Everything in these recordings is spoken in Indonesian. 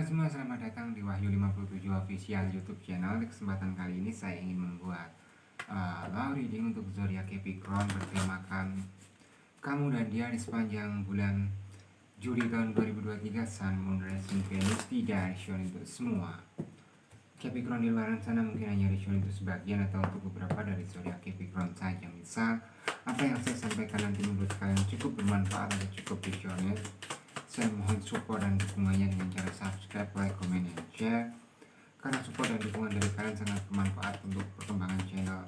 semua, selamat datang di Wahyu 57 Official YouTube channel. Di kesempatan kali ini saya ingin membuat love reading untuk zodiak Capricorn bertemakan kamu dan dia di sepanjang bulan Juli tahun 2023. Sun, Moon, Rising, Venus tidak Rishion untuk semua Capricorn di luar sana. Mungkin hanya Rishion untuk sebagian atau untuk beberapa dari zodiak Capricorn saja. Misal apa yang saya sampaikan nanti menurut kalian cukup bermanfaat atau cukup visioner, saya mohon support dan dukungannya dengan cara subscribe, like, comment, dan share. Karena support dan dukungan dari kalian sangat bermanfaat untuk perkembangan channel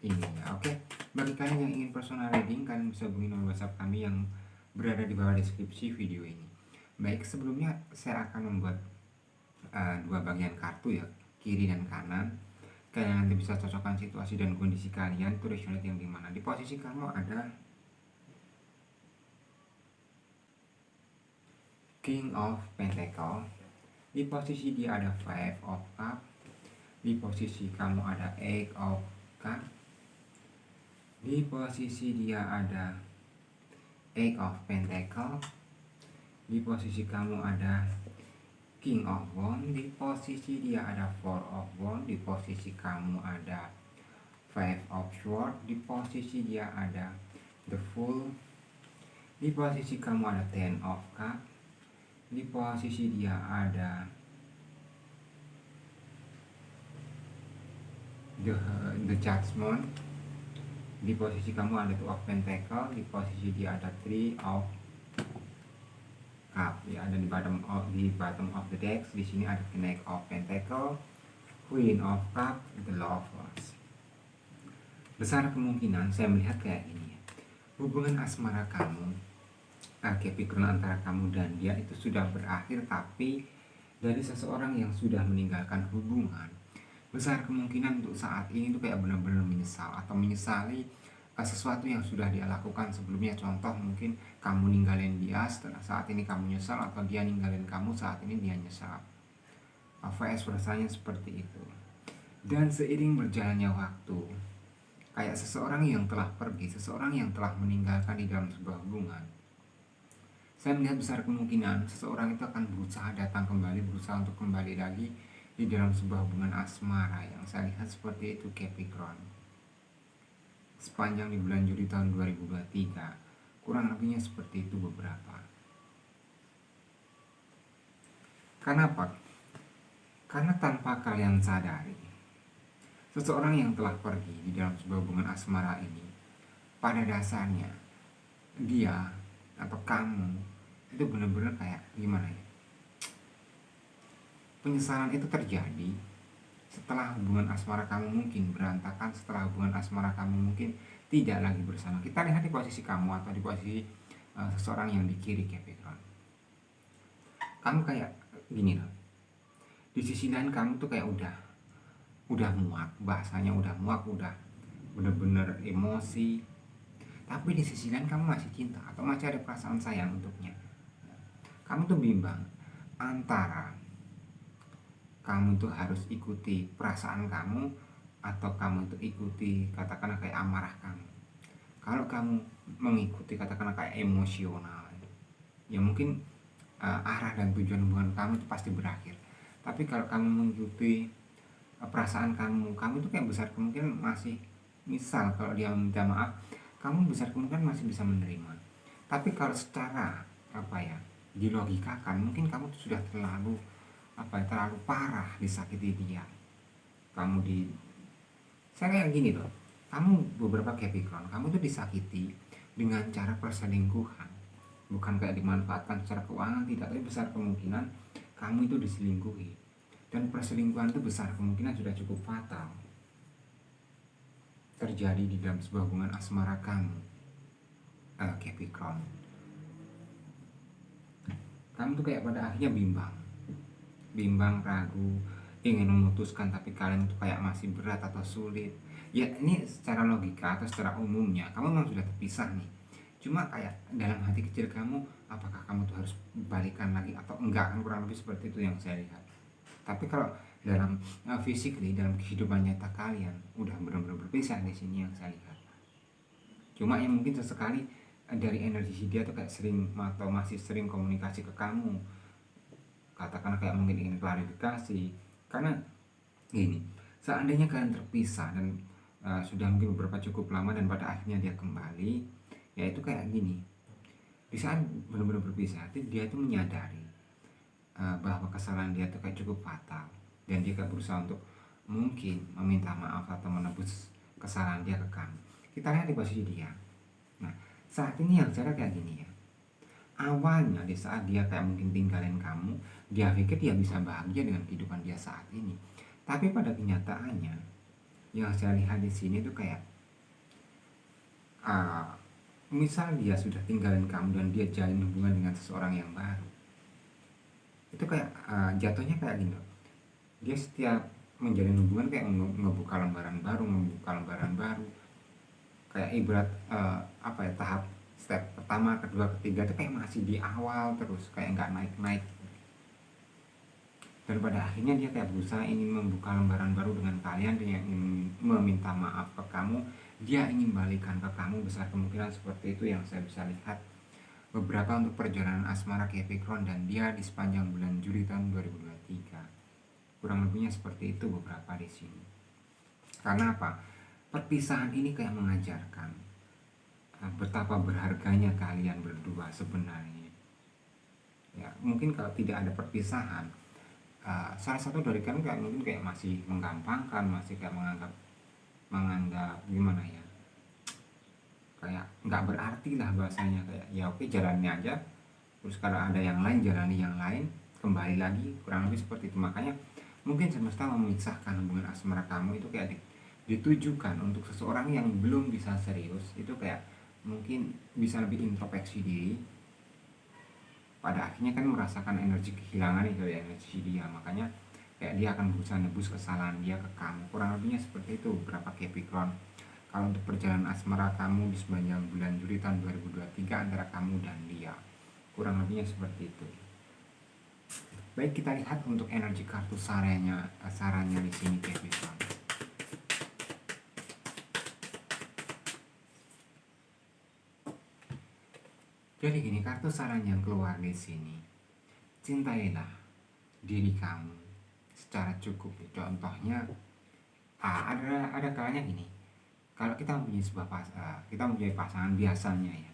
ini ya. Oke, bagi kalian yang ingin personal reading, kalian bisa hubungi nomor WhatsApp kami yang berada di bawah deskripsi video ini. Baik, sebelumnya saya akan membuat dua bagian kartu ya, kiri dan kanan. Kalian nanti bisa cocokkan situasi dan kondisi kalian, itu resonate yang dimana. Di posisi kamu ada King of Pentacle, di posisi dia ada Five of Cup, di posisi kamu ada Eight of Cup, di posisi dia ada Eight of Pentacle, di posisi kamu ada King of Wands, di posisi dia ada Four of Wands, di posisi kamu ada Five of Swords, di posisi dia ada The Fool, di posisi kamu ada Ten of Cups, di posisi dia ada the Judgment, di posisi kamu ada Two of Pentacle, di posisi dia ada Three of Cup ya, ada di bottom of the deck. Di sini ada Knight of Pentacle, Queen of Cup, the Lovers. Besar kemungkinan saya melihat kayak ini ya, hubungan asmara kamu Capricorn antara kamu dan dia itu sudah berakhir, tapi dari seseorang yang sudah meninggalkan hubungan. Besar kemungkinan untuk saat ini tuh kayak benar-benar menyesal atau menyesali sesuatu yang sudah dia lakukan sebelumnya. Contoh, mungkin kamu ninggalin dia, setelah saat ini kamu nyesal, atau dia ninggalin kamu, saat ini dia nyesal. VS rasanya seperti itu. Dan seiring berjalannya waktu, kayak seseorang yang telah pergi, seseorang yang telah meninggalkan di dalam sebuah hubungan, saya melihat besar kemungkinan seseorang itu akan berusaha datang kembali, berusaha untuk kembali lagi di dalam sebuah hubungan asmara. Yang saya lihat seperti itu Capricorn, sepanjang di bulan Juli tahun 2023, kurang lebihnya seperti itu beberapa. Karena apa? Karena tanpa kalian sadari, seseorang yang telah pergi di dalam sebuah hubungan asmara ini, pada dasarnya dia atau kamu itu benar-benar kayak gimana ya, penyesalan itu terjadi setelah hubungan asmara kamu mungkin berantakan, setelah hubungan asmara kamu mungkin tidak lagi bersama. Kita lihat di posisi kamu atau di posisi seseorang yang di kiri Capricorn. Kamu kayak gini loh, di sisi lain kamu tuh kayak udah muak, bahasanya udah muak, udah bener-bener emosi. Tapi di sisi lain kamu masih cinta atau masih ada perasaan sayang untuknya. Kamu tuh bimbang antara kamu tuh harus ikuti perasaan kamu atau kamu tuh ikuti katakanlah kayak amarah kamu. Kalau kamu mengikuti katakanlah kayak emosional, ya mungkin arah dan tujuan hubungan kamu itu pasti berakhir. Tapi kalau kamu mengikuti perasaan kamu tuh kayak besar kemungkinan masih, misal kalau dia minta maaf, kamu besar kemungkinan masih bisa menerima. Tapi kalau secara dilogikakan, mungkin kamu tuh sudah terlalu parah disakiti dia. Saya kayak gini loh, kamu beberapa Capricorn, kamu tuh disakiti dengan cara perselingkuhan, bukan kayak dimanfaatkan secara keuangan, tidak, tapi besar kemungkinan kamu itu diselingkuhi. Dan perselingkuhan itu besar kemungkinan sudah cukup fatal terjadi di dalam sebuah hubungan asmara kamu Capricorn. Kamu tuh kayak pada akhirnya bimbang, ragu, ingin memutuskan, tapi kalian tuh kayak masih berat atau sulit. Ya ini secara logika atau secara umumnya kamu memang sudah terpisah nih. Cuma kayak dalam hati kecil kamu, apakah kamu tuh harus balikan lagi atau enggak, kan kurang lebih seperti itu yang saya lihat. Tapi kalau dalam physically, dalam kehidupan nyata kalian udah benar-benar berpisah di sini yang saya lihat. Cuma yang mungkin sesekali dari energi dia tuh kayak sering atau masih sering komunikasi ke kamu, katakan kayak mungkin ingin klarifikasi. Karena gini, seandainya kalian terpisah dan sudah mungkin beberapa cukup lama dan pada akhirnya dia kembali, ya itu kayak gini, di saat benar-benar berpisah dia itu menyadari bahwa kesalahan dia itu kayak cukup fatal, dan dia kayak berusaha untuk mungkin meminta maaf atau menebus kesalahan dia ke kamu. Kita lihat di posisi dia. Nah, saat ini yang cara kayak gini ya, awalnya di saat dia kayak mungkin tinggalin kamu, dia pikir dia bisa bahagia dengan kehidupan dia saat ini. Tapi pada kenyataannya, yang saya lihat di sini tuh kayak uh, misal dia sudah tinggalin kamu dan dia jalin hubungan dengan seseorang yang baru, itu kayak jatuhnya kayak gini loh. Dia setiap menjalin hubungan kayak ngebuka lembaran baru, kayak ibarat apa ya, tahap step pertama, kedua, ketiga itu kayak masih di awal terus, kayak nggak naik-naik. Dan pada akhirnya dia kayak berusaha ingin membuka lembaran baru dengan kalian, dia ingin meminta maaf ke kamu, dia ingin balikan ke kamu. Besar kemungkinan seperti itu yang saya bisa lihat beberapa untuk perjalanan asmara Capricorn dan dia di sepanjang bulan Juli tahun 2023. Kurang lebihnya seperti itu beberapa di sini. Karena apa? Perpisahan ini kayak mengajarkan betapa berharganya kalian berdua sebenarnya. Ya, mungkin kalau tidak ada perpisahan, salah satu dari kalian kayak mungkin kayak masih menggampangkan, masih kayak menganggap gimana ya, kayak nggak berarti lah bahasanya, kayak ya oke jalani aja, terus kalau ada yang lain jalani yang lain, kembali lagi, kurang lebih seperti itu. Makanya mungkin semesta memisahkan hubungan asmara kamu itu kayak ditujukan untuk seseorang yang belum bisa serius, itu kayak mungkin bisa lebih introspeksi diri, pada akhirnya kan merasakan energi kehilangan itu ya, energi dia. Makanya kayak dia akan berusaha nebus kesalahan dia ke kamu. Kurang lebihnya seperti itu beberapa Capricorn. Kalau untuk perjalanan asmara kamu di sepanjang bulan Juli tahun 2023 antara kamu dan dia, kurang lebihnya seperti itu. Baik, kita lihat untuk energi kartu sarannya di sini Capricorn. Jadi gini, kartu saran yang keluar di sini, cintailah diri kamu secara cukup. Contohnya, ada kalanya gini, kalau kita mempunyai pasangan biasanya ya,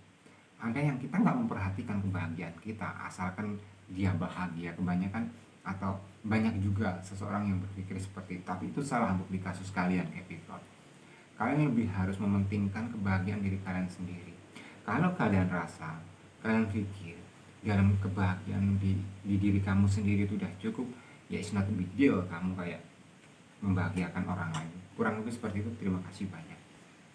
ada yang kita nggak memperhatikan kebahagiaan kita, asalkan dia bahagia kebanyakan, atau banyak juga seseorang yang berpikir seperti itu. Tapi itu salah untuk di kasus kalian Capricorn. Kalian lebih harus mementingkan kebahagiaan diri kalian sendiri. Kalau kalian rasa, kalian pikir dalam kebahagiaan di diri kamu sendiri itu udah cukup, ya it's not a big deal kamu kayak membahagiakan orang lain. Kurang lebih seperti itu. Terima kasih banyak.